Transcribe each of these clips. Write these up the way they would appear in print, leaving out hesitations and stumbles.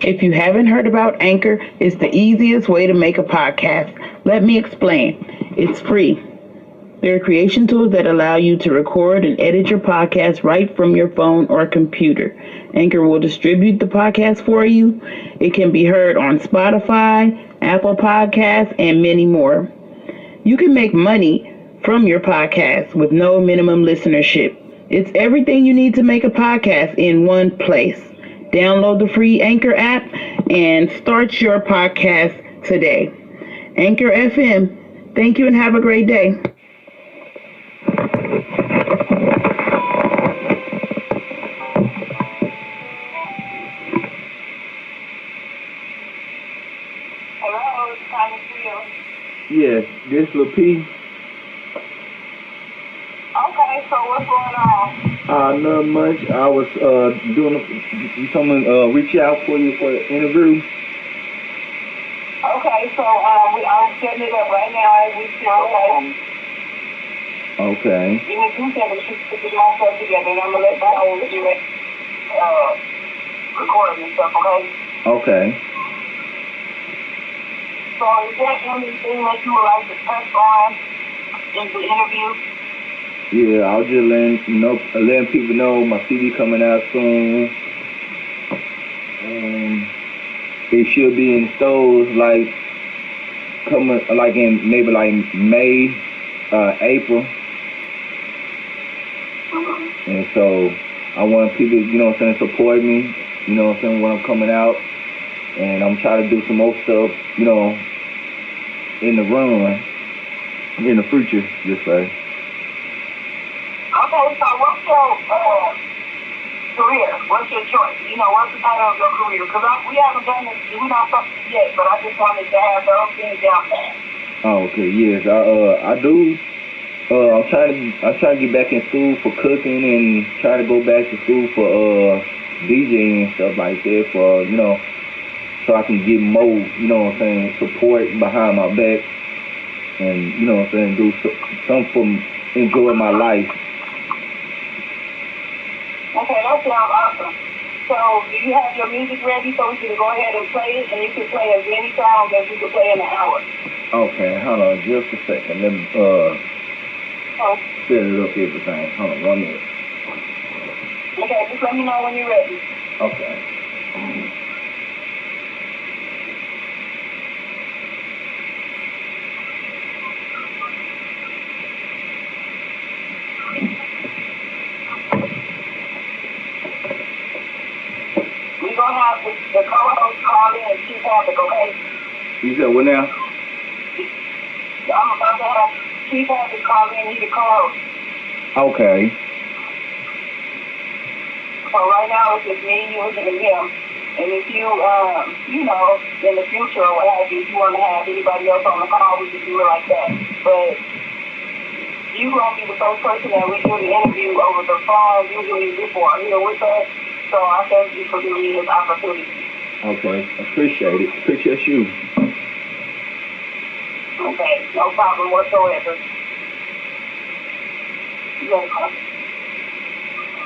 If you haven't heard about Anchor, it's the easiest way to make a podcast. Let me explain. It's free. There are creation tools that allow you to record and edit your podcast right from your phone or computer. Anchor will distribute the podcast for you. It can be heard on Spotify, Apple Podcasts, and many more. You can make money from your podcast with no minimum listenership. It's everything you need to make a podcast in one place. Download the free Anchor app and start your podcast today. Anchor FM. Thank you and have a great day. Hello, it's time to Trill. Yes, this Lil P. Okay, so what's going on? Not much. I was someone reach out for you for the interview. Okay, so I'm setting it up right now as we speak, okay? Okay. Give me 2 seconds to put this all stuff together, and I'm going to let my old you recording and stuff, okay? Okay. So is there anything that you would like to touch on in the interview? Yeah, I was just letting people know my CD coming out soon. It should be in stores in maybe May, April. And so I want people, support me, when I'm coming out. And I'm trying to do some more stuff, in the future, just say. Okay, so what's your career? What's your choice? What's the title of your career? Because we haven't done this, we don't talk yet, but I just wanted to have those things down there. Oh, okay, yes, I do. I'm trying to get back in school for cooking and try to go back to school for DJing and stuff like that for, so I can get more, support behind my back and, do something for enjoy my life. Okay, that sounds awesome. So, do you have your music ready so we can go ahead and play it? And you can play as many songs as you can play in an hour. Okay, hold on just a second. Let me set it up everything. Hold on 1 minute. Okay, just let me know when you're ready. Okay. We're going to have the co-host call in and keep topic, okay? You said what now? I'm about to have Chief Happy call in, he's the co-host. Okay. So right now it's just me, you, and him. And if you, in the future or what have you, if you want to have anybody else on the call, we can do it like that. But you're going to be the first person that we do the interview over the phone, usually before here with us. So I thank you for giving me this opportunity. Okay, appreciate it. Appreciate you. Okay, no problem whatsoever.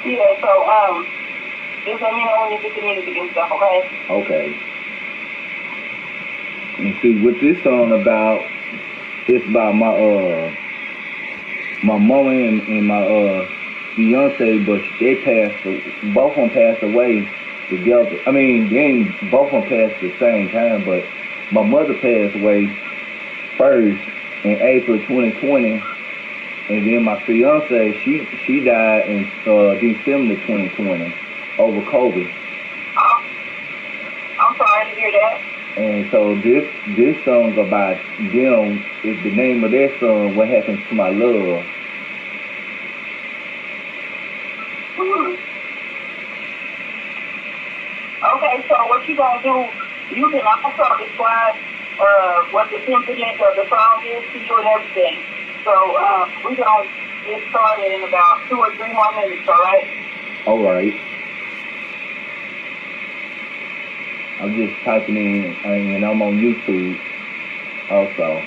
Yeah, so, just let me know when you get the music and stuff, okay? Okay. And see, what this song about, it's about my mama and my fiance, but both of them passed away together. I mean, both of them passed at the same time, but my mother passed away first in April 2020, and then my fiance, she died in December 2020 over COVID. I'm sorry to hear that. And so this song about them is the name of that song, What Happens to My Love. Okay, so what you gonna do, you can also describe what the incident of the song is to you and everything. So we're gonna get started in about 2 or 3 more minutes, all right? All right. I'm just typing in, and I'm on YouTube also.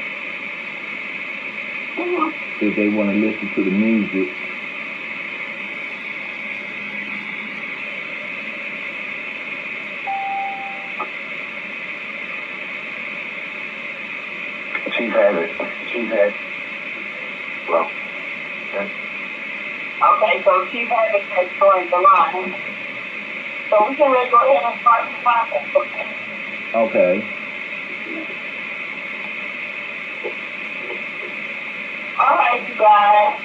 If they want to listen to the music. Chief had well, okay. Okay, so Chief Havoc has joined the line. So we can go ahead and start the process. Okay. All right, you guys,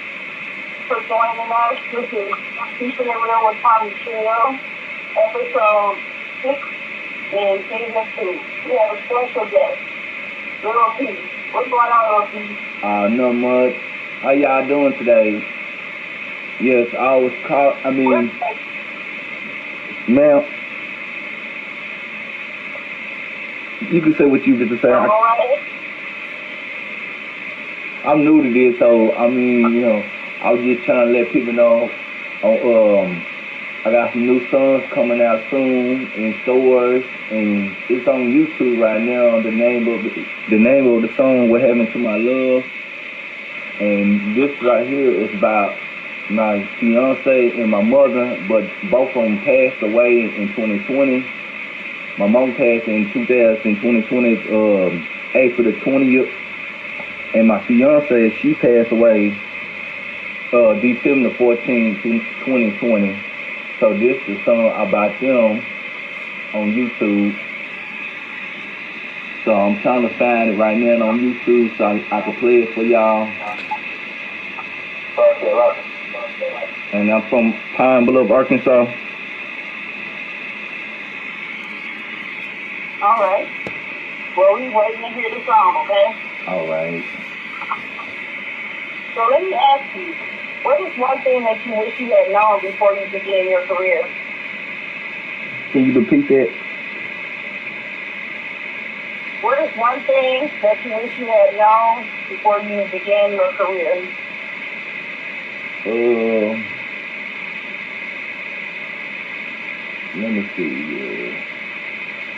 for joining us. This is Keeping It Real with Trill, episode 6 in season 2. We have a special guest, Little P. What's going on, Little P? Not much. How y'all doing today? Yes, I was caught. I mean, ma'am, you can say what you get to say. I'm new to this, so I mean, you know, I was just trying to let people know. I got some new songs coming out soon in stores, and it's on YouTube right now. The name of the song, "What Happened to My Love," and this right here is about my fiance and my mother, but both of them passed away in 2020. My mom passed in 2020, April the 20th, and my fiance, she passed away December 14th, 2020. So this is a song about them on YouTube. So I'm trying to find it right now on YouTube so I can play it for y'all. And I'm from Pine Bluff, Arkansas. All right. Well, we waiting to hear the song, okay? All right. So let me ask you, what is one thing that you wish you had known before you began your career? Can you repeat that? What is one thing that you wish you had known before you began your career? Let me see.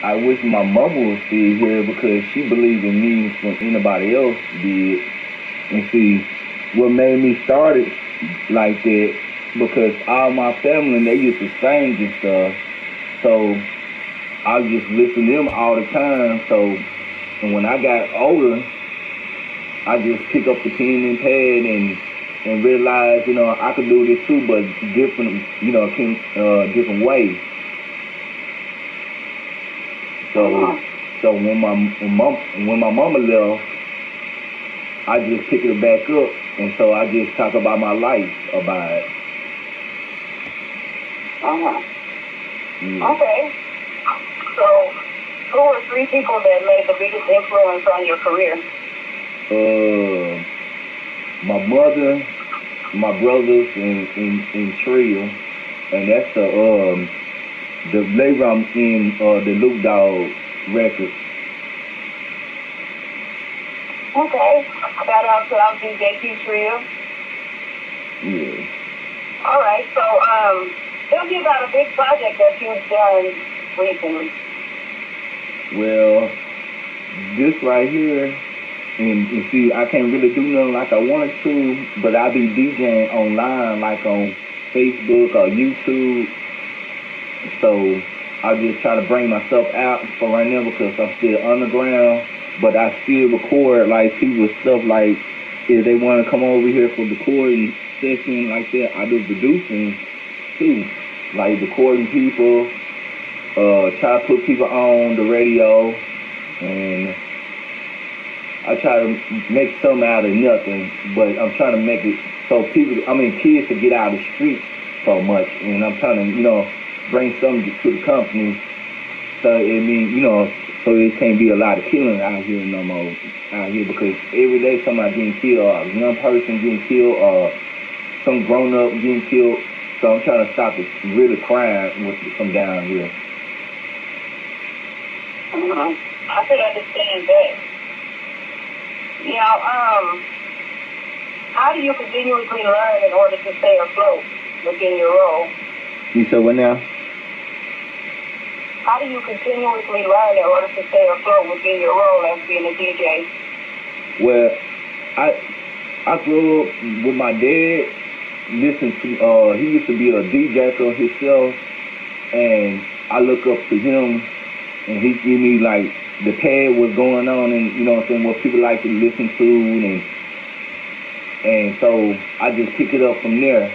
I wish my mama was still here because she believed in me when anybody else did. And see, what made me start it like that, because all my family, they used to sing and stuff. So I just listen to them all the time. So and when I got older, I just pick up the pen and pad and realize, you know, I could do this too, but different, you know, different ways. So when my mama left, I just picked it back up, and so I just talk about my life about it. Yeah. Okay. So, who are 3 people that made the biggest influence on your career? My mother, my brothers, and trill, and that's the label I'm in, the Luke Dog record. Okay. Shout out to DJ Trill. Yeah. All right. So, tell me about a big project that you've done recently. Well, this right here, and see, I can't really do nothing like I wanted to, but I be DJing online, like on Facebook or YouTube. So I just try to bring myself out for right now because I'm still underground, but I still record like people's stuff. Like if they want to come over here for recording session like that, I do producing too, like recording people, try to put people on the radio, and I try to make something out of nothing, but I'm trying to make it so kids to get out of the street so much, and I'm trying to, you know, bring something to the company, so so it can't be a lot of killing out here no more out here, because every day somebody getting killed, or a young person getting killed, or some grown up getting killed. So I'm trying to stop the really crime from down here. I could understand that. You know, how do you continuously learn in order to stay afloat within your role? You said what now? How do you continuously learn in order to stay afloat within your role as being a DJ? Well, I grew up with my dad. Listen to he used to be a DJ for himself, and I look up to him, and he give me like the pad was going on, and you know what I'm saying, what people like to listen to, and so I just pick it up from there.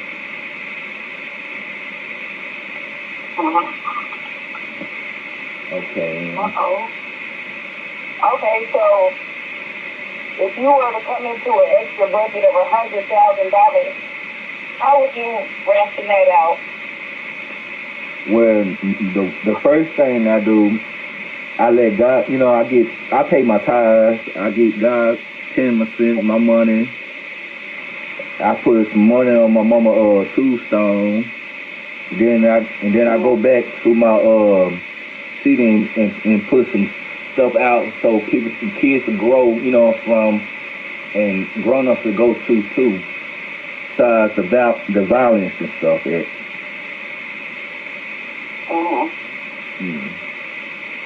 Okay. Okay, so if you were to come into an extra budget of $100,000, how would you ration that out? Well, the first thing I do, I let God, you know, I pay my tithes. I get God 10% of my money. I put some money on my mama tombstone. Then I go back to my city and put some stuff out so kids to grow, you know, from, and grown ups to go to too. Besides the violence and stuff.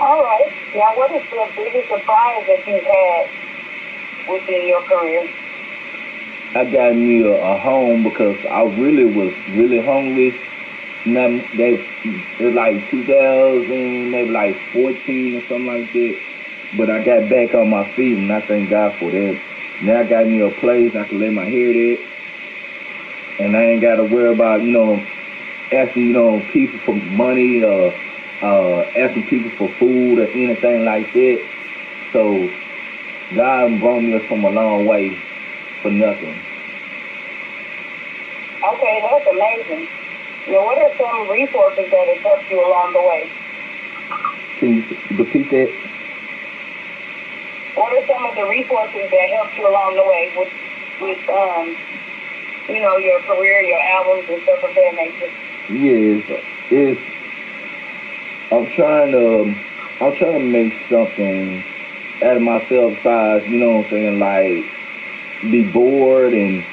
All right. Now, what is the biggest surprise that you've had within your career? I got me a home because I really was really homeless. It was like 2000, maybe like 14 or something like that. But I got back on my feet, and I thank God for that. Now I got me a place I can lay my head at, and I ain't got to worry about, you know, asking, you know, people for money or asking people for food or anything like that. So God brought me from a long way for nothing. Okay, that's amazing. Now, what are some resources that have helped you along the way? Can you repeat that? What are some of the resources that helped you along the way with you know, your career, your albums, and stuff of that nature? Yes, I'm trying to make something out of myself, besides, you know what I'm saying, like be bored and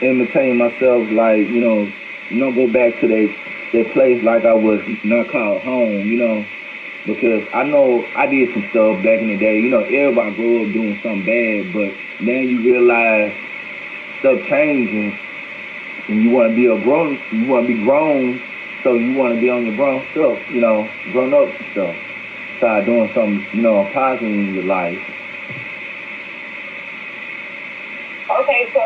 entertain myself, like, you know, go back to that place like I was not called home, you know, because I know I did some stuff back in the day. You know, everybody grew up doing something bad, but then you realize stuff changes, and you want to be grown, so you want to be on your grown stuff, you know, grown up stuff. Start doing something, you know, positive in your life. Okay, so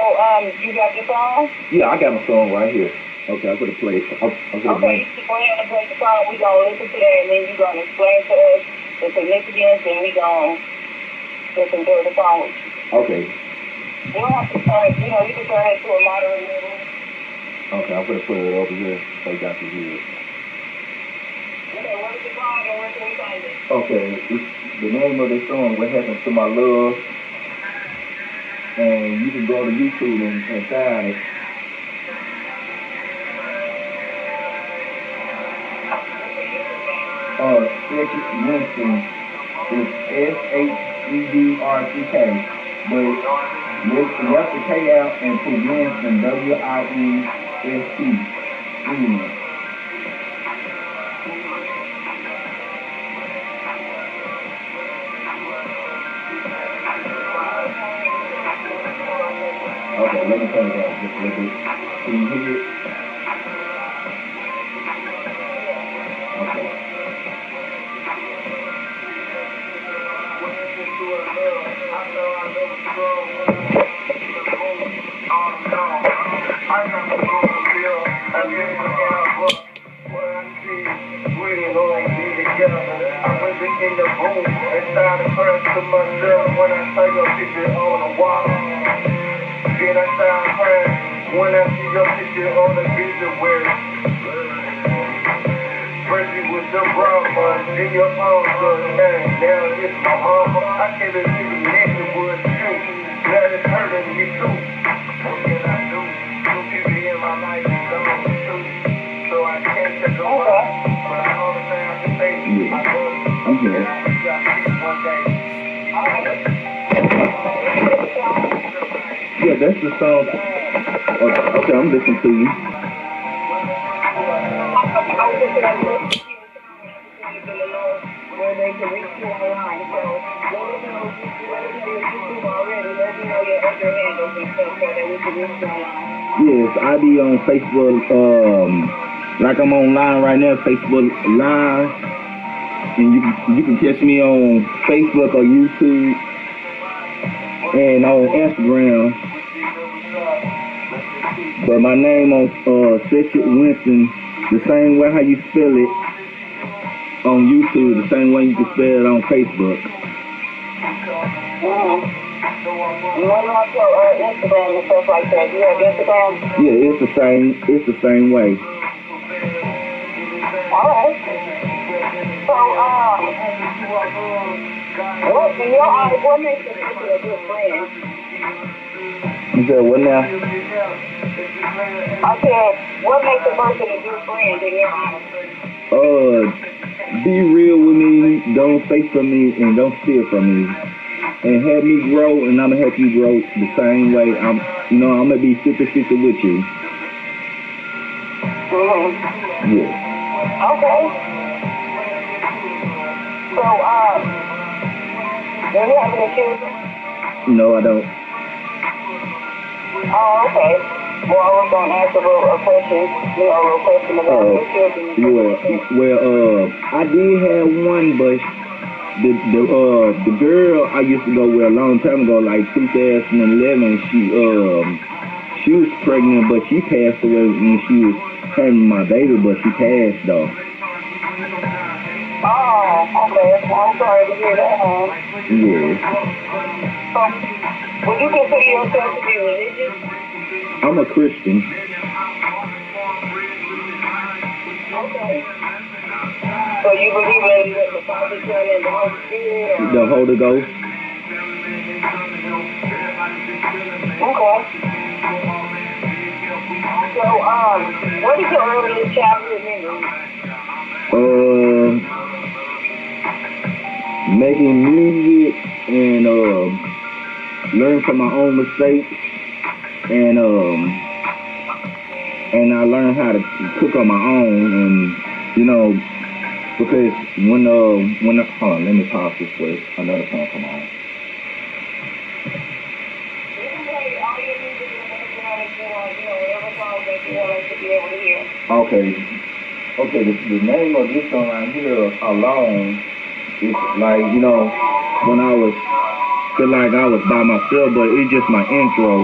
you got your song? Yeah, I got my song right here. Okay, I'm gonna play it. Okay, go ahead and play the song. We're gonna listen to that, and then you're gonna explain to us the significance, and we're gonna just enjoy the song. Okay. You don't have to turn, you know, you can turn it to a moderate level. Okay, I'm gonna put it over here so you got to hear it. Okay, what is the song and where can we find it? Okay, the name of this song, What Happened to My Love, and you can go to YouTube and find it. Cedric Winston is Shedrck, but left the K out and put Winston, Winst. Okay, let me turn it down just a little bit. Can you hear it? Okay. I was in the room and started praying to myself when I saw your picture on the wall. Then I started praying when I see your picture on the visual. First it was the brother, then your uncle, now it's my mama. I can't believe the next was you. Now it's hurting me too. What can I do? Two people in my life is gone too. So I can't take a walk, but I understand I can say I love you. I'm here. Yeah, that's the song. Okay, I'm listening to you. Where they can reach you online. So let us know if you YouTube already. Let me know your other handles and stuff so that we can reach you online. Yes, I be on Facebook. Like I'm online right now, Facebook Live. And you can catch me on Facebook or YouTube and on Instagram. But my name on Cedric Winston, the same way how you spell it on YouTube, the same way you can spell it on Facebook. What about your Instagram and stuff like that? You have Instagram? Yeah, it's the same way. Alright. So, what in your eyes, what makes a person a good friend? You said what now? I said, what makes a person a good friend in your eyes? Be real with me, don't fake for me, and don't steal from me. And help me grow, and I'm gonna help you grow the same way. I'm gonna be 50-50 with you. Mm-hmm. Yeah. Okay. So, do you have any children? No, I don't. Oh, okay. Well, I was going to ask a question, about your children. I did have one, but the girl I used to go with a long time ago, like 2011, she was pregnant, but she passed away when she was having my baby, but she passed though. Oh, okay. Well, I'm sorry to hear that, huh? Yeah. So, would you consider yourself to be religious? I'm a Christian. Okay. So you believe in the Father, Son, and the Holy Spirit? Or? The Holy Ghost. Okay. So, what is your earliest childhood memory? Making music and learn from my own mistakes, and I learned how to cook on my own, and because when hold on, let me pause this way. Another phone come on. Okay. The name of this song right here, Alone, is like, when I was feel like I was by myself, but it's just my intro.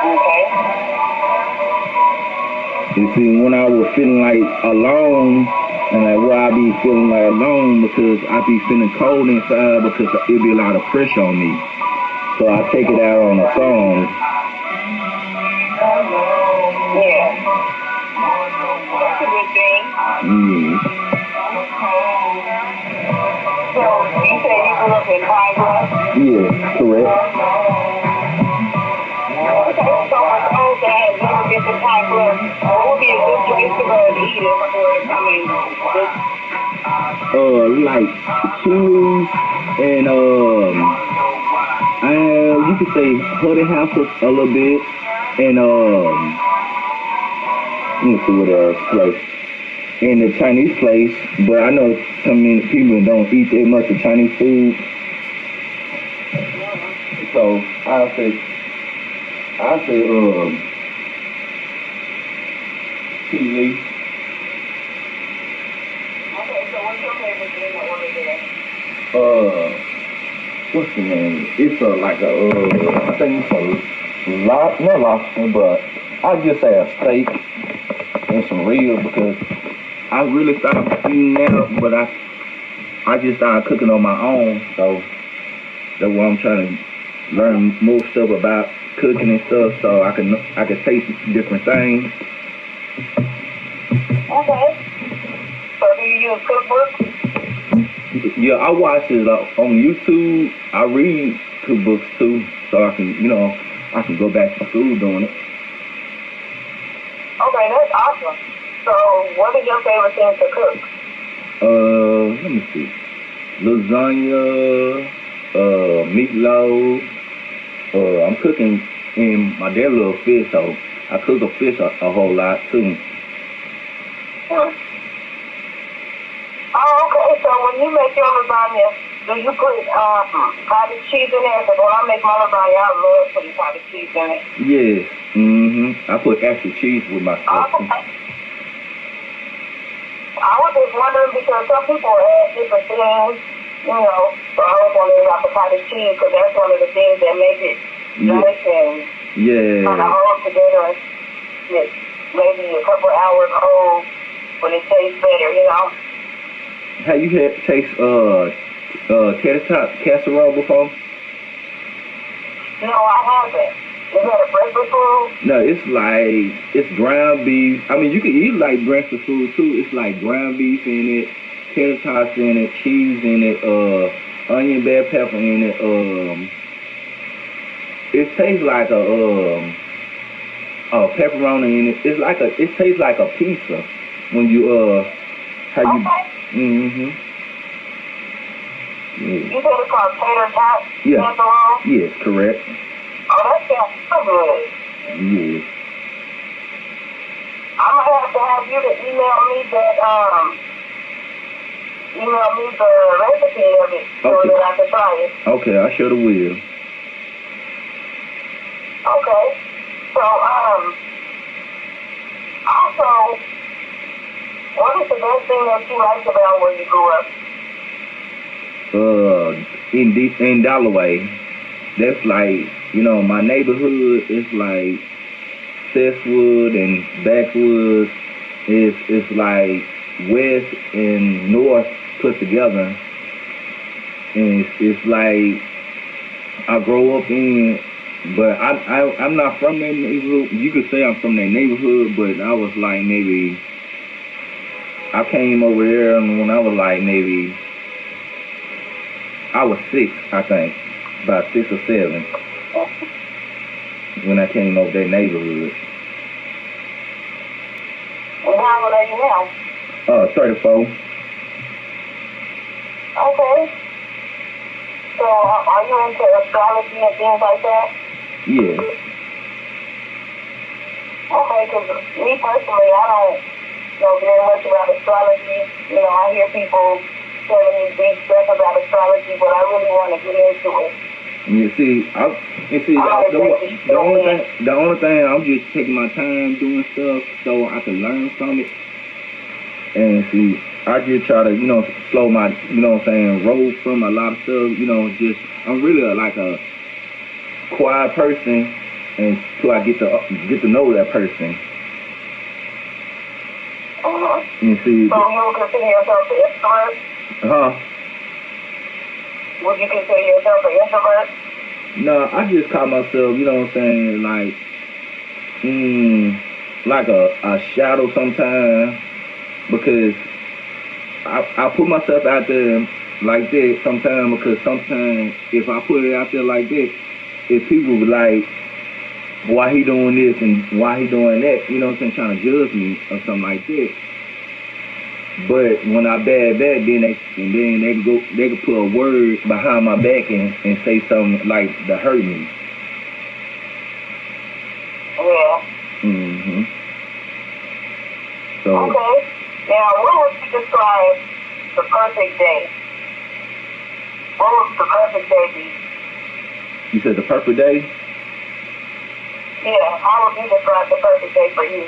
Okay. You see, when I was feeling like alone, and like why I be feeling like alone, because I be feeling cold inside, because it be a lot of pressure on me. So I take it out on a song. Yeah. That's a good thing. So, you said you grew up in Pine Bluff? Yeah, correct. Okay, so for those that have never been to Pine Bluff, what would be a good place to go and eat if I were to come in? Like Chili's and you could say Honey House a little bit, and let me see what else place. In the Chinese place, but I know some people don't eat that much of Chinese food. So I'll say Chili's. Okay, so what's your favorite thing to order there? What's the name? It's like a I think it's not lobster, but I'll just say a steak and some ribs, because I really started eating now, but I just started cooking on my own, so that's why I'm trying to learn more stuff about cooking and stuff, so I can taste different things. Okay. So do you use cookbooks? Yeah, I watch it on YouTube. I read cookbooks too, so I can go back to school doing it. Okay, that's awesome. So, what is your favorite thing to cook? Let me see. Lasagna, meatloaf. I'm cooking in my dad little fish, so I cook a fish a whole lot too. Oh, okay. So when you make your lasagna, do you put cottage cheese in there? Because when I make my lasagna, I love putting cottage cheese in it. Yeah. I put extra cheese with my stuff. Okay. I was just wondering because some people add different things, you know, so I was wondering about the cottage cheese because that's one of the things that make it nice and kind of hold together and it's maybe a couple hours old when it tastes better, you know. Have you had taste tater tot casserole before? No, I haven't. Is that a breakfast food? No, it's ground beef. I mean, you can eat like breakfast food too. It's like ground beef in it, tater tots in it, cheese in it, onion, bell pepper in it. It tastes like a pepperoni in it. It tastes like a pizza when you how you. Okay. Yeah. You said it's called tater tot casserole? Yes, correct. Oh, that sounds so good. Yeah. I'm gonna have to have you to email me the recipe of it so that I can try it. Okay, I sure will. Okay. So, also, what is the best thing that you liked about where you grew up? In Dalloway, that's like, you know, my neighborhood is like Cesswood and Backwoods. It's like west and north put together, and it's like I grow up in, but I'm not from that neighborhood. You could say I'm from that neighborhood, but I was like maybe I came over there when I was like maybe I was 6, I think, about 6 or 7 when I came over that neighborhood. And how old are you now? 34. Okay. So are you into astrology and things like that? Yeah. Okay, because me personally, I don't know very much about astrology. You know, I hear people telling me big stuff about astrology, but I really want to get into it. The only thing I'm just taking my time doing stuff so I can learn from it. And see, I just try to, you know, slow my, you know what I'm saying, roll from a lot of stuff, you know, just, I'm really like a quiet person until I get to know that person. You see. So you would consider yourself an introvert? Would you consider yourself an introvert? No, I just call myself, you know what I'm saying, like a shadow sometimes, because I put myself out there like that sometimes, because sometimes if I put it out there like that, if people be like, why he doing this and why he doing that, you know what I'm saying, trying to judge me or something like that. But when I bad, then they could put a word behind my back and say something like to hurt me. Yeah. So. Okay. Now, what would you describe the perfect day? What would the perfect day be? You said the perfect day? Yeah. How would you describe the perfect day for you?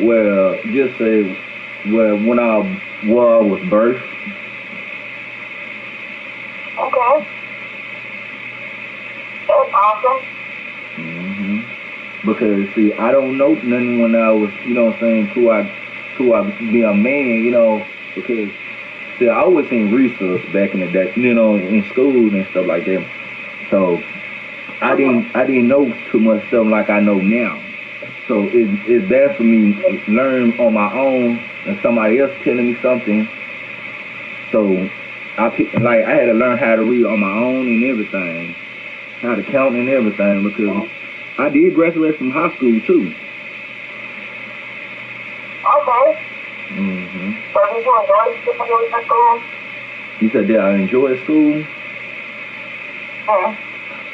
Well, just say, when I was birthed. Okay. That's awesome. Because, see, I don't know nothing when I was, you know what I'm saying, till I be a man, you know, because, see, I always seen research back in the day, you know, in school and stuff like that. So, I didn't know too much stuff like I know now. So, it's bad for me to learn on my own and somebody else telling me something. So, I had to learn how to read on my own and everything, how to count and everything, because I did graduate from high school too. Okay. So did you enjoy school? You said, did I enjoy school?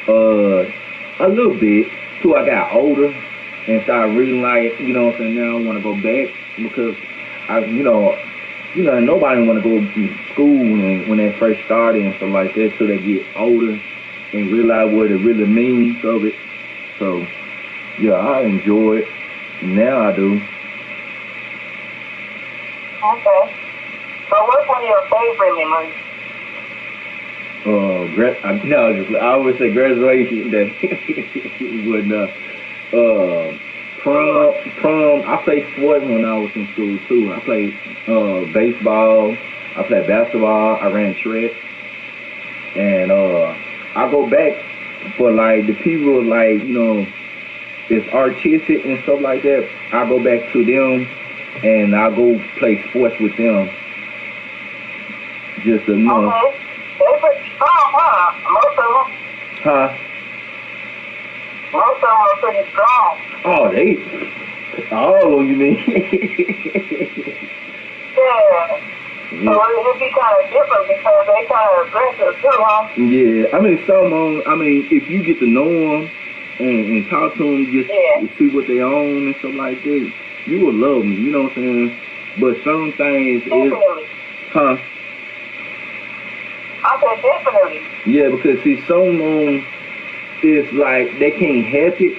A little bit, till I got older and started reading, like, you know what I'm saying, now I want to go back, because nobody want to go to school when they first started and stuff like that, till they get older and realize what it really means of it. So, yeah, I enjoy it. Now I do. Okay. So what's one of your favorite memories? No, I would say graduation. That prom. I played sports when I was in school too. I played baseball. I played basketball. I ran track, and I go back for like the people like it's artistic and stuff like that. I go back to them, and I go play sports with them. Just to know. Okay. They're pretty strong, huh? Most of them. Huh? Most of them are pretty strong. Oh, all of them, you mean? Yeah. So it'd be kind of different because they kind of aggressive too, huh? Yeah, I mean, if you get to know them and talk to them, just to see what they own and stuff like that, you will love them, you know what I'm saying? But some things Definitely. Huh? I said definitely. Yeah, because see, some of them, it's like they can't help it,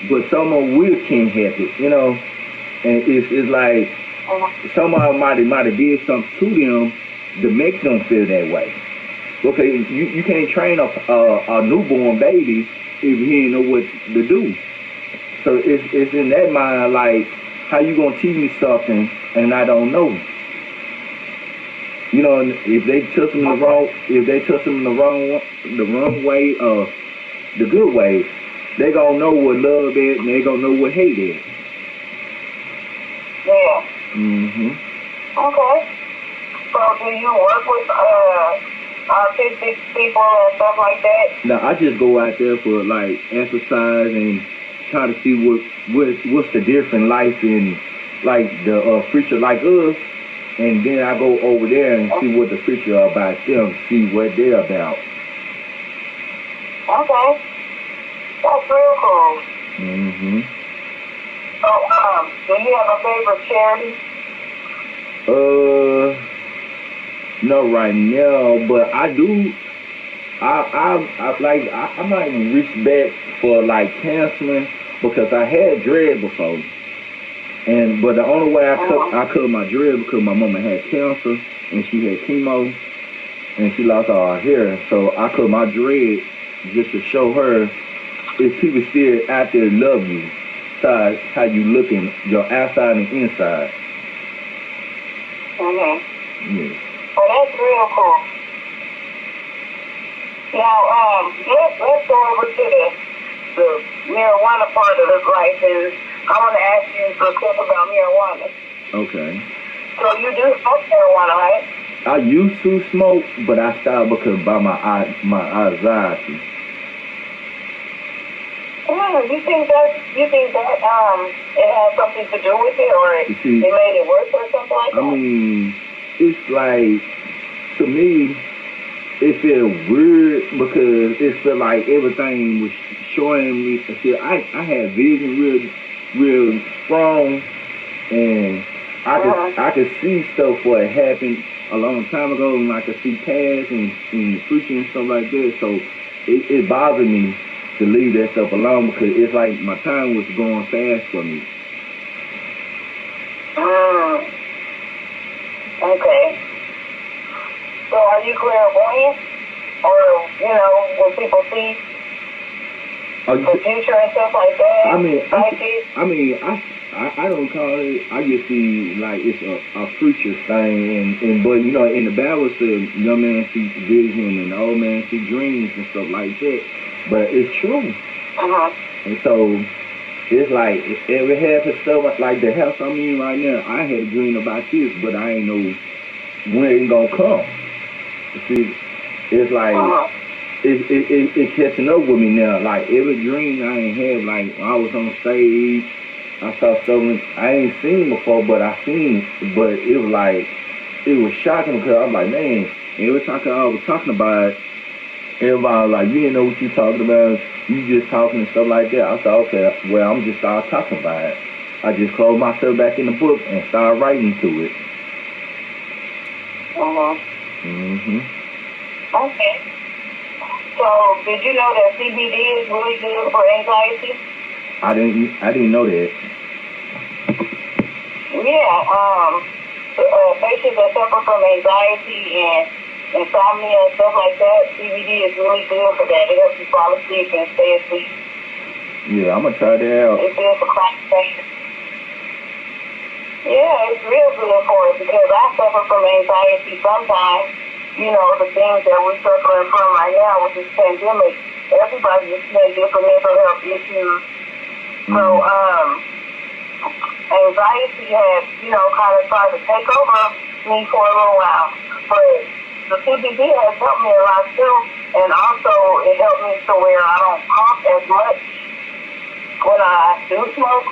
but some of them can't help it, And it's like somebody might have did something to them to make them feel that way. Okay, you can't train a newborn baby if he ain't know what to do. So it's in that mind, like, how you gonna teach me something and I don't know? If they touch them the wrong way, the good way, they gonna know what love is and they gonna know what hate is. Yeah. Mhm. Okay. So do you work with autistic people and stuff like that? Now I just go out there for like exercise and try to see what's the different life in like the creature like us. And then I go over there and see what the creature are about them, see what they're about. Okay. That's real cool. Mhm. So, do you have a favorite charity? No, right now, but I do. I'm not even reach back for like counseling because I had dread before. But the only way I cut my dread because my mama had cancer and she had chemo and she lost all her hair. So I cut my dread just to show her if people still out there love you, how you looking, your outside and inside. Mhm. Yeah. Well, that's real cool. Now, let's go over to the marijuana part of this life, and I want to ask you a question about marijuana. Okay. So you do smoke marijuana, right? I used to smoke, but I stopped because by my anxiety. You think that it has something to do with it, or it made it worse, or something like that? I mean, it's like, to me, it felt weird because it felt like everything was showing me. See, I had vision real strong, and I could see stuff what happened a long time ago, and I could see past and the future and stuff like that. So it bothered me to leave that stuff alone because it's like my time was going fast for me. Okay. So are you clairvoyant? Or, when people see the future and stuff like that? I don't call it, I just see like it's a future thing. But, in the Bible, it says young man see vision and the old man see dreams and stuff like that. But it's true. And so it's like every half of stuff, like the house I'm in right now, I had a dream about this, but I ain't know when it's gonna come. See, it's like it catching up with me now. Like every dream I ain't had, like I was on stage, I saw something I ain't seen before, but I seen. But it was like it was shocking because I was like, man, every time I was talking about it, everybody was like, you didn't know what you talking about. You just talking and stuff like that. I said, okay, well, I'm just start talking about it. I just closed myself back in the book and started writing to it. Okay. So, did you know that CBD is really good for anxiety? I didn't know that. Yeah. patients that suffer from anxiety and insomnia and stuff like that, CBD is really good for that. It helps you fall asleep and stay asleep. Yeah, I'm gonna try that out. It's good for chronic pain. Yeah, it's real good for it because I suffer from anxiety sometimes. You know, the things that we're suffering from right now with this pandemic, everybody is seeing different mental health issues. So, anxiety has, you know, kind of tried to take over me for a little while. But the CBD has helped me a lot too. And also, it helped me to where I don't cough as much when I do smoke.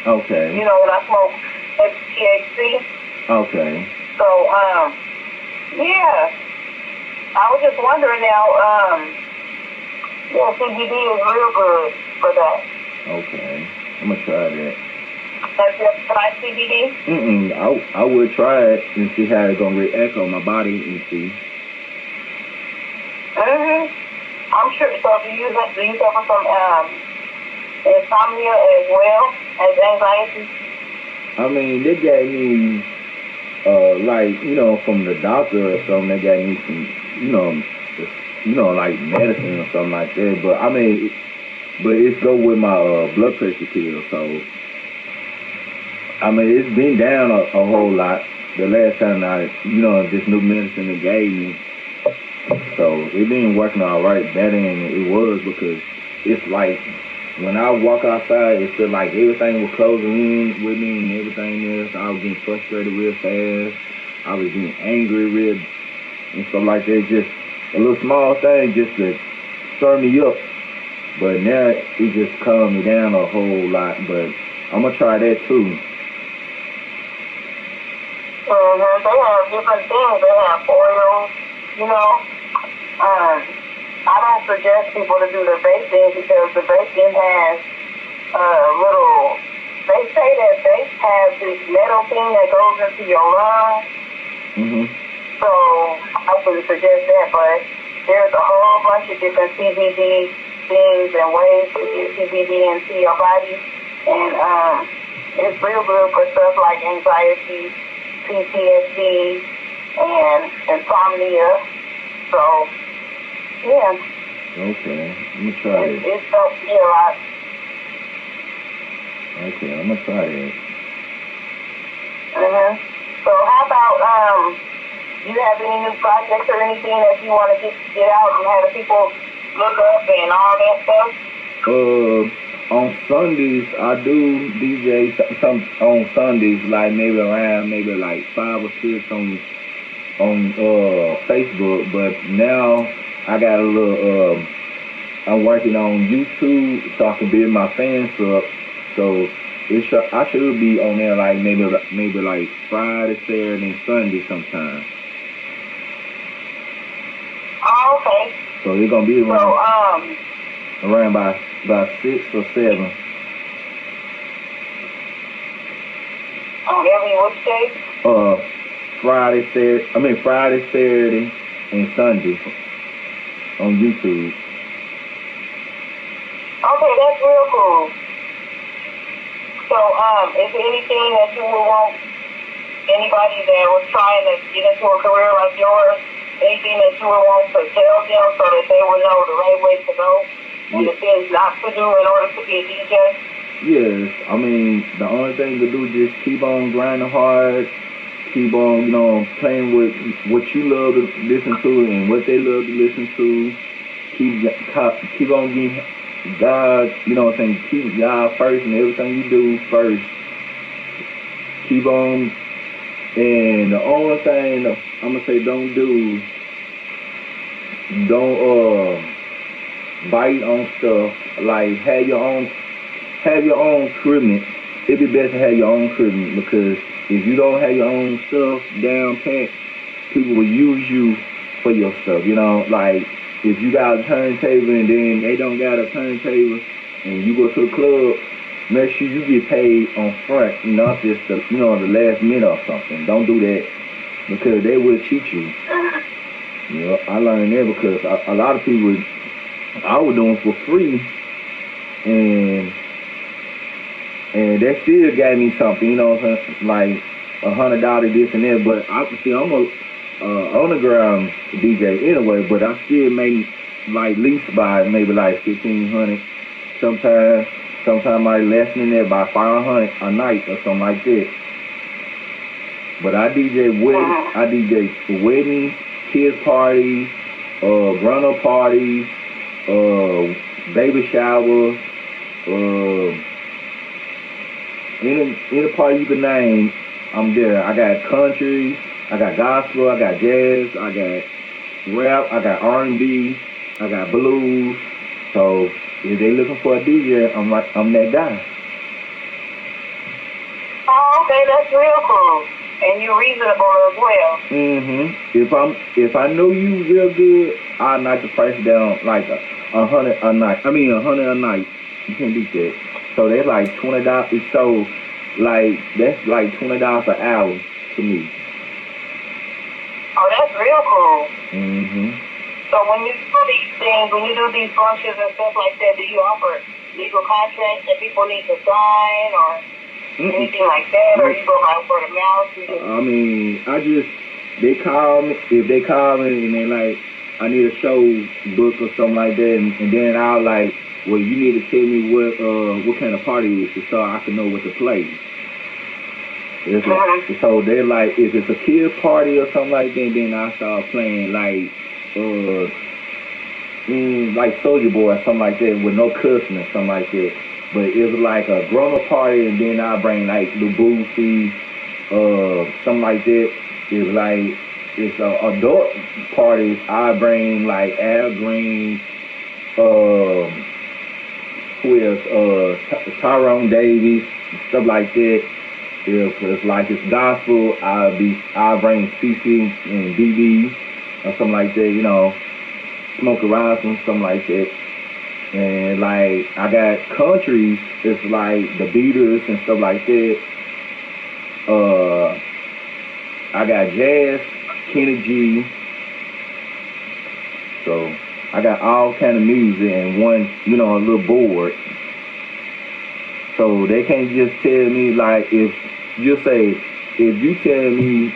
Okay. You know, when I smoke THC. Okay. So, yeah. I was just wondering now, yeah, CBD is real good for that. Okay. I'm gonna try that. Have you ever tried CBD? I would try it and see how it's gonna react on my body and see. I'm sure. So do you suffer from insomnia as well as anxiety? I mean, they gave me, like, you know, from the doctor or something, they gave me some, you know, like medicine or something like that. But I mean, but it's go with my blood pressure pill. So, I mean, it's been down a whole lot. The last time this new medicine they gave me. So it been working all right, better than it was, because it's like when I walk outside, it feel like everything was closing in with me and everything else. I was getting frustrated real fast. I was getting angry real and stuff like that. Just a little small thing just to stir me up. But now it just calmed me down a whole lot. But I'm gonna try that too. They have different things. They have oils, you know. I don't suggest people to do the vaping because the vaping has they say that vape has this metal thing that goes into your lungs. So I wouldn't suggest that, but there's a whole bunch of different CBD things and ways to get CBD into your body. And it's real good for stuff like anxiety, PTSD, and insomnia. So, yeah. Okay, I'm gonna try it. It's helped me a lot. Okay, I'm gonna try it. So how about, do you have any new projects or anything that you want to get out and have the people look up and all that stuff? On Sundays, I do DJ some on Sundays, like maybe 5 or 6 on Facebook. But now I got a little. I'm working on YouTube so I can build my fans up. So I should be on there like maybe like Friday, Saturday, and Sunday sometime. Oh, okay. So it's gonna be around by 6 or 7. On every which day? Friday, Saturday, and Sunday on YouTube. Okay, that's real cool. So, is there anything that you would want anybody that was trying to get into a career like yours, anything that you would want to tell them so that they would know the right way to go and the things not to do in order to be a DJ? Yes, I mean, the only thing to do is just keep on grinding hard, keep on, playing with what you love to listen to and what they love to listen to. Keep on getting God, keep God first and everything you do first. Keep on, and the only thing I'm gonna say don't bite on stuff, like have your own equipment. It'd be best to have your own equipment, because if you don't have your own stuff down pat, people will use you for your stuff, like if you got a turntable and then they don't got a turntable and you go to the club, make sure you get paid on front, not just the last minute or something. Don't do that, because they will cheat you. I learned that because a lot of people, I was doing for free, and they still gave me something, like $100 this and that. But I'm a on the ground DJ anyway. But I still make like least by maybe like 1,500. Sometimes I less than that by 500 a night or something like that. But I DJ weddings, kids parties, grown-up parties, baby showers, any party you can name, I'm there. I got country, I got gospel, I got jazz, I got rap, I got R&B, I got blues. So if they looking for a DJ, I'm that guy. Oh, okay, that's real cool. And you're reasonable as well. If I know you real good, I'll knock the price down like $100 a night. $100 a night. You can't beat that. So that's like $20. So like that's like $20 an hour to me. Oh, that's real cool. So when you do these things, when you do these functions and stuff like that, do you offer legal contracts that people need to sign or anything like that, or you go by word of mouth? They call me, if they call me and they like, I need a show book or something like that, and then I'll like, well, you need to tell me what kind of party it is so I can know what to play. So they're like, if it's a kid party or something like that, then I start playing like Soulja Boy or something like that with no cussing or something like that. But it's like a grown-up party, and then I bring like the Boosie, something like that. It's adult parties. I bring like Al Green, who else? Tyrone Davis, stuff like that. If it's like it's gospel, I'll bring CC and BB or something like that. You know, Smoke Horizon, something like that. And like I got countries, it's like the Beaters and stuff like that. I got jazz, Kenny G. So I got all kind of music and one, a little board. So they can't just tell me like if you tell me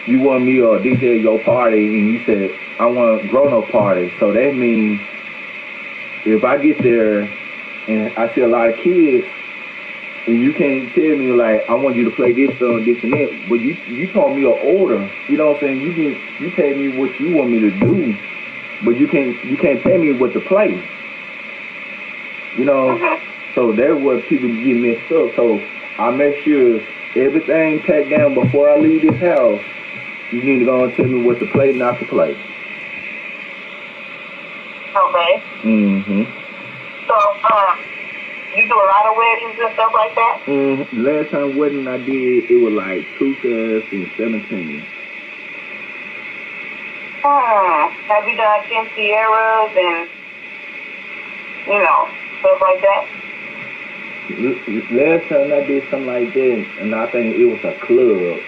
you want me or DJ your party and you said I want a grown-up party, so that means if I get there and I see a lot of kids, and you can't tell me like I want you to play this song, this and that, but you told me an order. You know what I'm saying? You tell me what you want me to do, but you can't tell me what to play. So that's what people get messed up. So I make sure everything packed down before I leave this house. You need to go and tell me what to play, not to play. Okay. So, you do a lot of weddings and stuff like that? Last time wedding I did, it was like 2017. Have you done quinceañeras and, stuff like that? Last time I did something like that, and I think it was a club.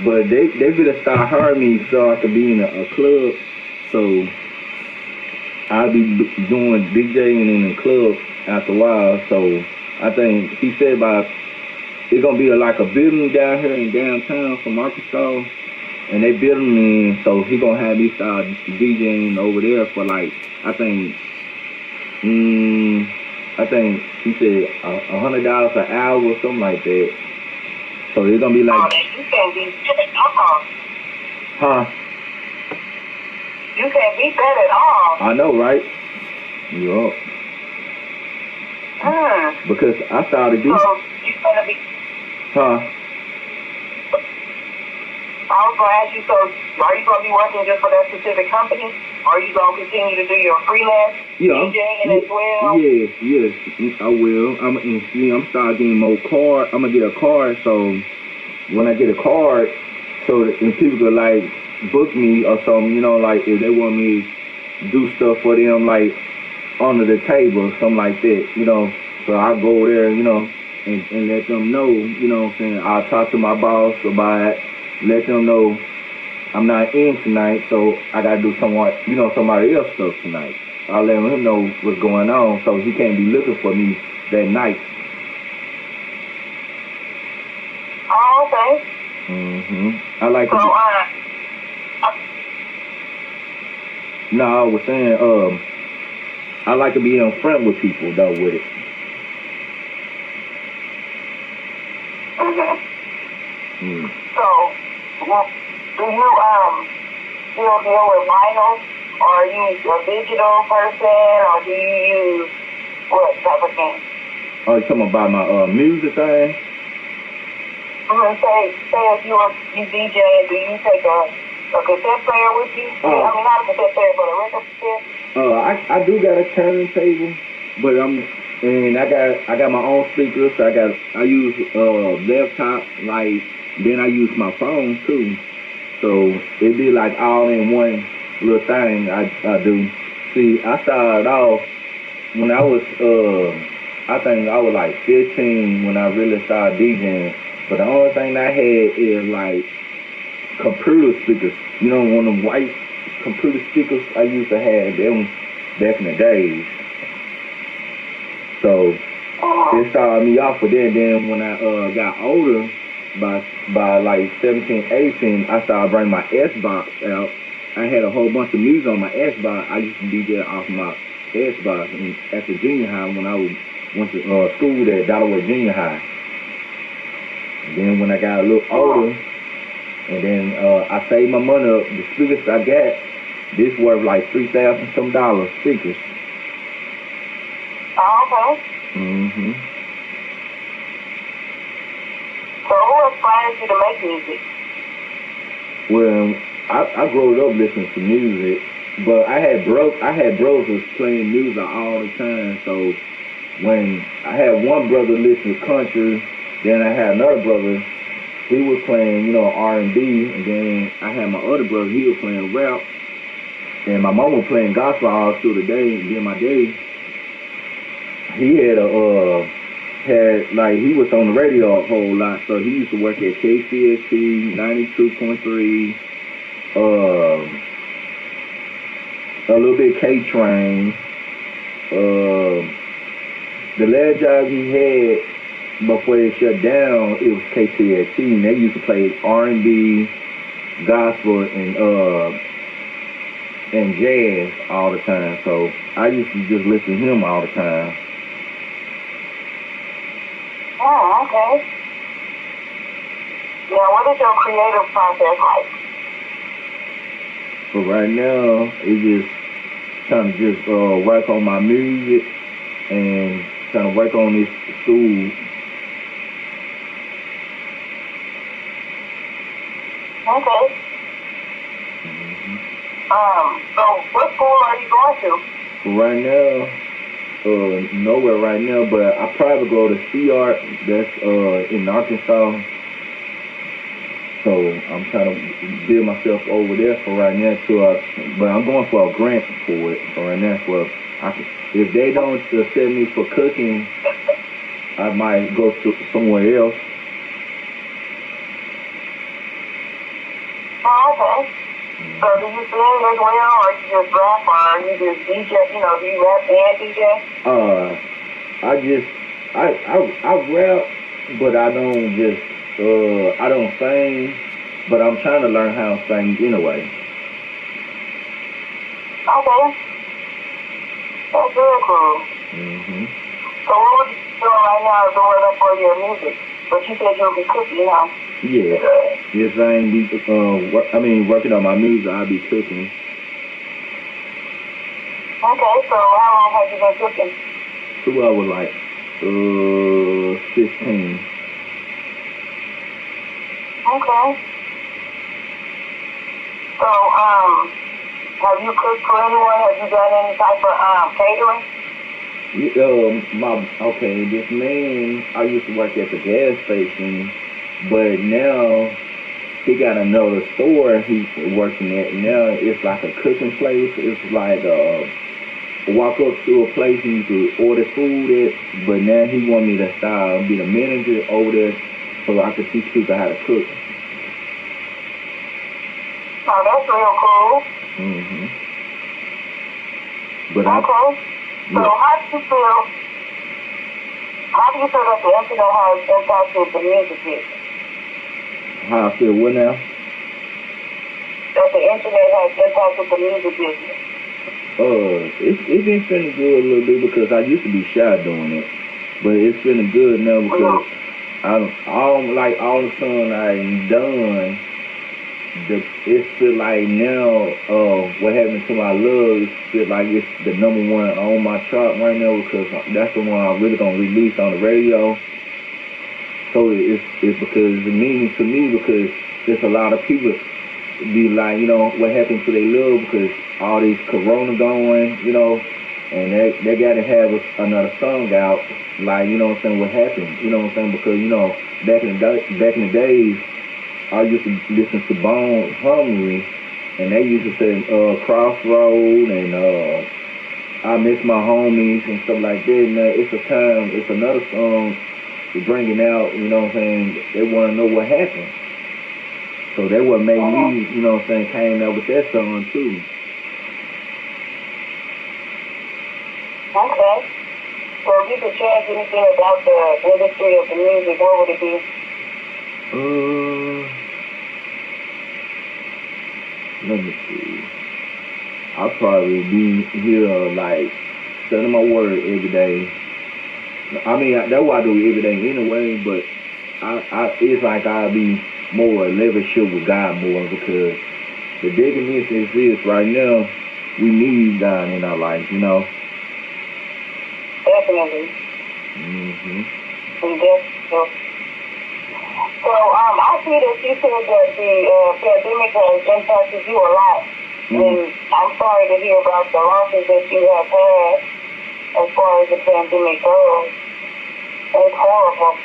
But they better start hiring me so I could be in a club. So I'll be doing DJing in the club after a while. So I think he said it's gonna be like a building down here in downtown from Arkansas, and they building me, so he gonna have me start DJing over there for like I think he said $100 an hour or something like that. So it's gonna be like. Oh, you can't beat that at all. Huh? You can't beat that at all. I know, right? Yup. Because I started this. So you're gonna be. Huh? I was gonna ask you. So are you gonna be working just for that specific company, or are you gonna continue to do your freelance DJing as well? Yes, I will. I'm starting getting more card. I'm gonna get a card. So when I get a card, so that and people could like book me or something, like if they want me to do stuff for them, like under the table or something like that, So I'll go there, and let them know, what I'm saying. I'll talk to my boss about it, let them know I'm not in tonight, so I gotta do somebody else stuff tonight. I'll let him know what's going on, so he can't be looking for me that night. okay. I like So, to no, I was saying, I like to be in front with people though with it. So, do you still deal with vinyl, or are you a digital person, or do you use what type of thing? Oh, you talking about my music thing? Say if you DJ, do you take a cassette player with you? I mean, not a cassette player, but a record cassette. I do got a turntable, but I got my own speakers. I use laptop, like, then I use my phone too. So it'd be like all in one little thing I do. See, I started off when I was I think I was like 15 when I really started DJing. But the only thing I had is like computer speakers. You know, one of them white computer speakers I used to have them back in the days. So it started me off with that. Then when I got older, by like 17, 18, I started bringing my S-Box out. I had a whole bunch of music on my S-Box. I used to DJ off my S-Box at the junior high when I went to school at Delaware Junior High. And then when I got a little older, and then I saved my money up, the speakers I got, this worth like $3,000 some speakers. Oh, okay. So who inspires you to make music? Well, I grew up listening to music, but I had brothers was playing music all the time. So when I had one brother listen to country, then I had another brother, he was playing, R&B, and then I had my other brother, he was playing rap, and my mom was playing gospel all through the day. And then my daddy, he had he was on the radio a whole lot, so he used to work at KCST 92.3, a little bit K-Train. The last job he had before it shut down, it was KCST, and they used to play R&B, gospel, and jazz all the time. So I used to just listen to him all the time. Oh, okay. Now, what is your creative process like? But right now, it's just trying to just work on my music and trying to work on this school. Okay. So what school are you going to? Right now, nowhere right now, but I probably go to C-Art, that's in Arkansas. So I'm trying to build myself over there for right now but I'm going for a grant for it for right now. If they don't accept me for cooking, I might go to somewhere else. Oh, okay. So do you sing as well, or you just rap, or you just DJ? Do you rap and DJ? I rap, but I don't sing, but I'm trying to learn how to sing anyway. Okay. That's very cool. So what would you be doing right now doing up for your music? But you said you'll be cooking, huh? Yeah. Yes, I ain't be, working on my music, I'll be cooking. Okay, so how long have you been cooking? So I was like, 15. Okay. So, have you cooked for anyone? Have you done any type of catering? This man, I used to work at the gas station, but now he got another store he's working at. Now it's like a cooking place. It's like walk up to a place and you could order food at, but now he want me to be the manager over there so I could teach people how to cook. Oh, that's real cool. But okay. So how do you feel that the internet has impacted the music business? How I feel what now? That the internet has impacted the music business. It's been feeling good a little bit because I used to be shy doing it, but it's feeling good now because I don't like all the songs I ain't done. It feel like now, what happened to my love, it feel like it's the number one on my chart right now because that's the one I'm really gonna release on the radio. So it's because it means to me because there's a lot of people be like, what happened to their love because all this corona going, and they gotta have another song out, like, what I'm saying, what happened, what I'm saying, because, back in the days, I used to listen to Bone Hungry, and they used to say, Crossroad, and, I Miss My Homies, and stuff like that, and it's another song to bring it out, what I'm saying, they want to know what happened. So that what made me, what I'm saying, came out with that song, too. Okay. So if you could change anything about the industry of the music, what would it be? Let me see. I'll probably be here, like, studying my word every day. I mean, that's what I do every day anyway, but it's like I'll be more relationship with God more because the digging is right now, we need God in our life, Definitely. Mm-hmm. We definitely. So, I see that you said that the pandemic has impacted you a lot. Mm-hmm. And I'm sorry to hear about the losses that you have had as far as the pandemic goes. It's horrible.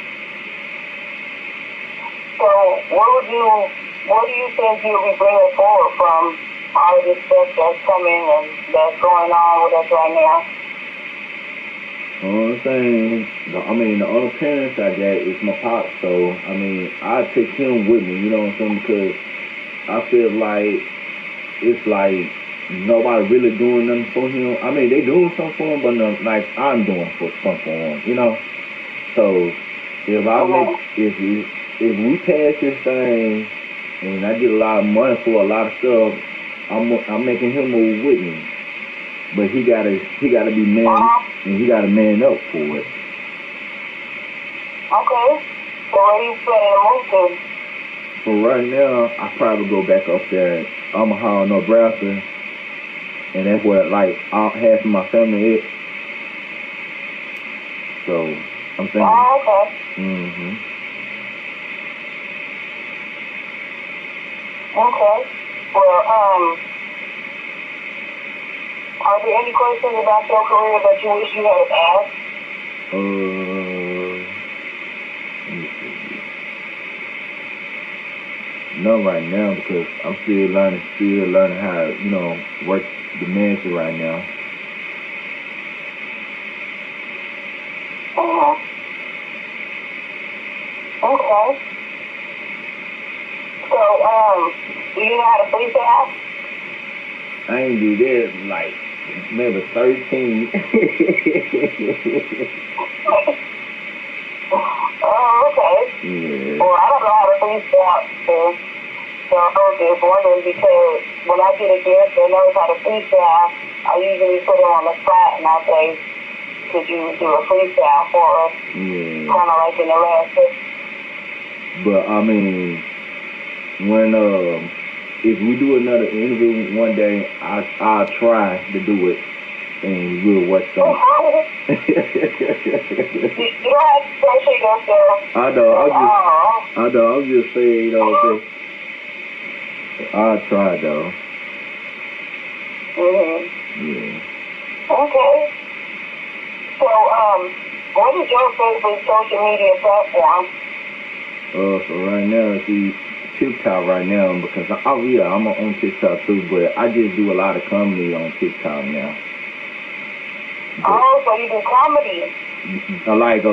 So, what do you think you'll be bringing forward from all of this stuff that's coming and that's going on with us right now? You know what I'm saying? The only parents I got is my pop, so, I take him with me, you know what I'm saying? Because I feel like it's like nobody really doing nothing for him. They doing something for him, but not like I'm doing something for him, So if we pass this thing and I get a lot of money for a lot of stuff, I'm making him move with me. But he gotta be man, and he gotta man up for it. Okay. So where are you planning to move to? For right now, I probably go back up there in Omaha, Nebraska, and that's where like half of my family is. So I'm thinking. Oh, okay. Mhm. Okay. Well, are there any questions about your career that you wish you had asked? Let me see. None right now because I'm still learning how to, work the mansion right now. Okay. So, do you know how to freestyle? I ain't do that like maybe 13. Oh, okay. Yeah. Well, I don't know how to freestyle, so I was just wondering because when I get a guest that knows how to freestyle, I usually put them on the spot and I say, could you do a freestyle for us? Yeah. Kind of like in the last session. But when if we do another interview one day, I'll try to do it, and we'll watch something. You don't have to pressure yourself. I know. I'm just saying, I'll try though. Yeah. Okay. So, what is your favorite social media platform? So right now, see, TikTok right now because I'm on TikTok too, but I just do a lot of comedy on TikTok now. Oh, so you do comedy? I like a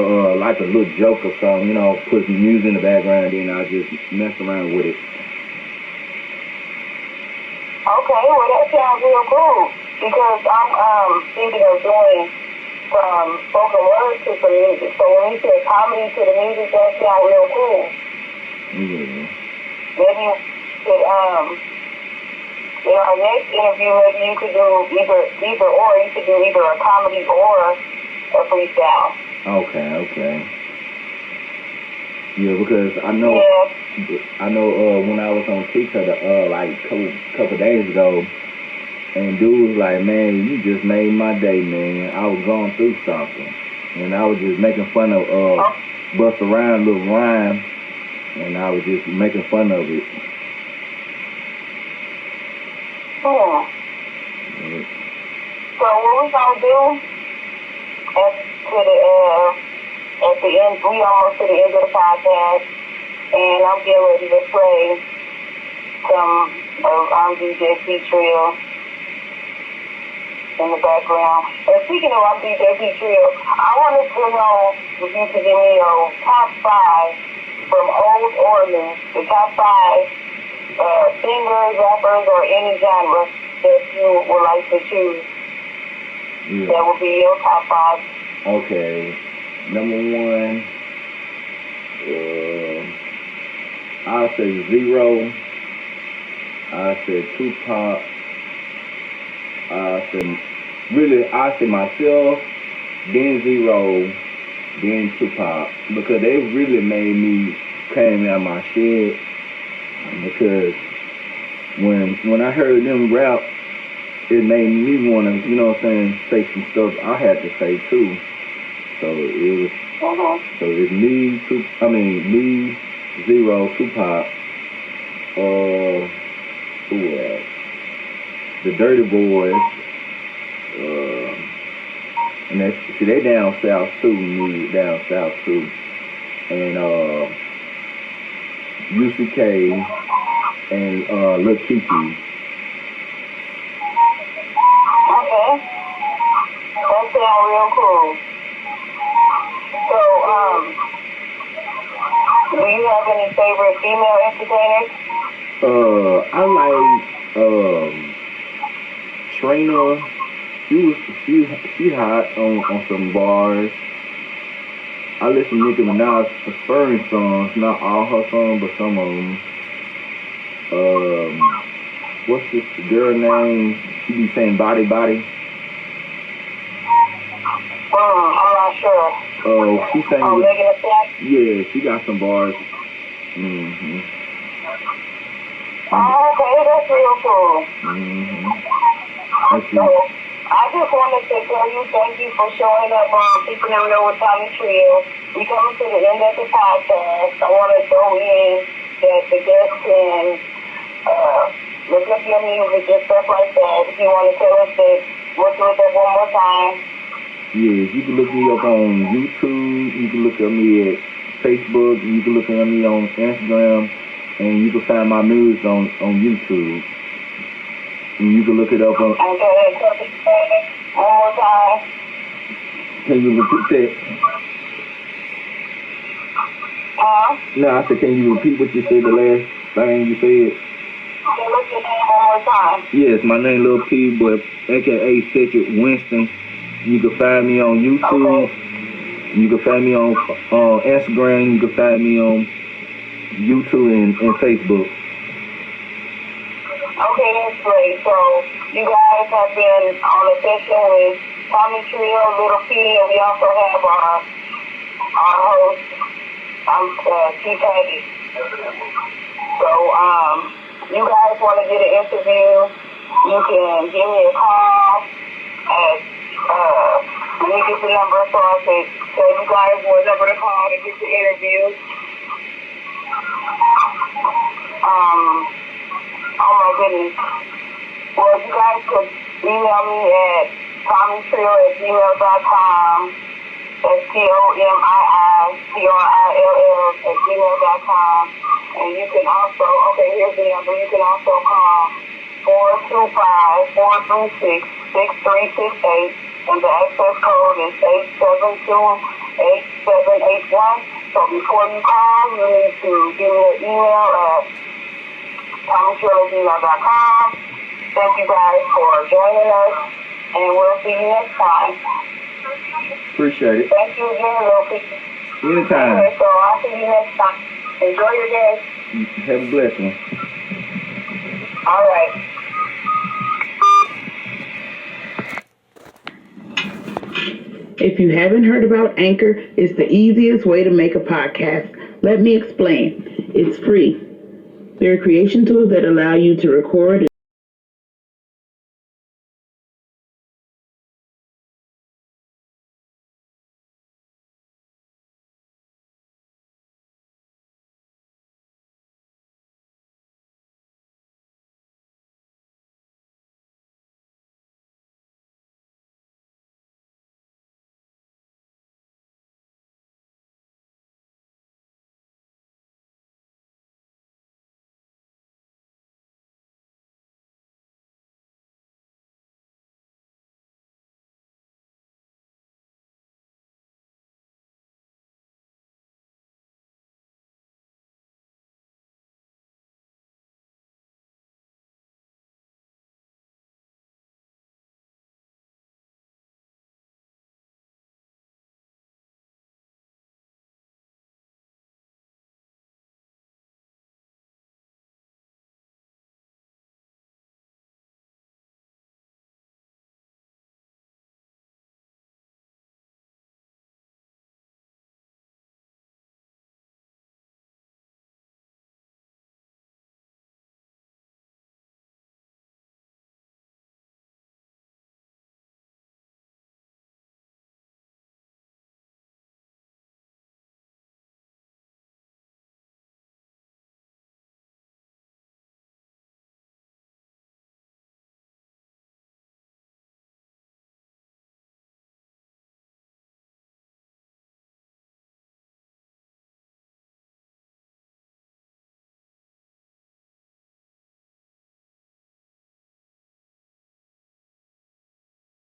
little joke or something, put some music in the background, and I just mess around with it. Okay, well that sounds real cool because I'm thinking of doing from spoken words to some music. So when you say comedy to the music, that sounds real cool. Yeah. maybe you could, in our next interview, maybe you could do either or. You could do either a comedy or a freestyle. Okay. Yeah, because I know when I was on TikTok like a couple days ago, and dude was like, man, you just made my day, man. I was going through something, and I was just making fun of Bust Around little rhyme, and I was just making fun of it. Yeah. So what we gonna do at the end, we almost to the end of the podcast, and I'm getting ready to play some of DJ Trill in the background. And speaking of DJ Trill, I wanted to know if you could give me your top 5 from old or new, the top 5 singers, rappers, or any genre that you would like to choose. Yeah. That would be your top 5. Okay. Number 1, I'll say Zero. I'll say Tupac. I say myself, then Zero, then Tupac, because they really made me came out of my shed. Because when I heard them rap, it made me want to, you know what I'm saying, say some stuff I had to say too. So it was, so it's me, Zero, Tupac, who else? The Dirty Boys, and they down south too, music down south too, and UCK and Lil Kiki. Okay, that sounds real cool. So, do you have any favorite female entertainers? I like Trina. She hot on some bars. I listen to Nicki Minaj's Spurring songs, not all her songs, but some of them. What's this girl name? She be saying body. I'm not sure. She sang. Megan Thee Stallion? Yeah, she got some bars. Mm-hmm. Okay, that's real cool. Mm-hmm. So, I just wanted to tell you thank you for showing up on Keeping It Real with Tommy Trill. We coming to the end of the podcast. I want to throw in that the guests can look up your music and stuff like that. If you want to tell us that, we'll do it one more time. Yeah, you can look me up on YouTube. You can look at me at Facebook. You can look at me on Instagram. And you can find my music on YouTube. And you can look it up on... Okay, one more time. Can you repeat that? Huh? No, I said, can you repeat what you said, the last thing you said? Okay, what's your name one more time? Yes, my name Lil P, but a.k.a. Cedric Winston. You can find me on YouTube. Okay. You can find me on Instagram. You can find me on YouTube and Facebook. Okay, that's great. So you guys have been on a session with Tommy Trill, Little P, and we also have our host, T. Patty. So you guys want to get an interview, you can give me a call at let me get the number so I can tell you guys what number to call to get the interview. Oh my goodness. Well, you guys could email me at tommytrill@gmail.com. That's TOMIITRILL@gmail.com. And you can also, here's the number. You can also call 425-436-6368. And the access code is 872-8781. So before you call, you need to give me an email at tommytrill@gmail.com. Thank you guys for joining us, and we'll see you next time. Appreciate it. Thank you again, Lil P. Anytime. Okay, so I'll see you next time. Enjoy your day. Have a blessed one. All right. If you haven't heard about Anchor, it's the easiest way to make a podcast. Let me explain. It's free. There are creation tools that allow you to record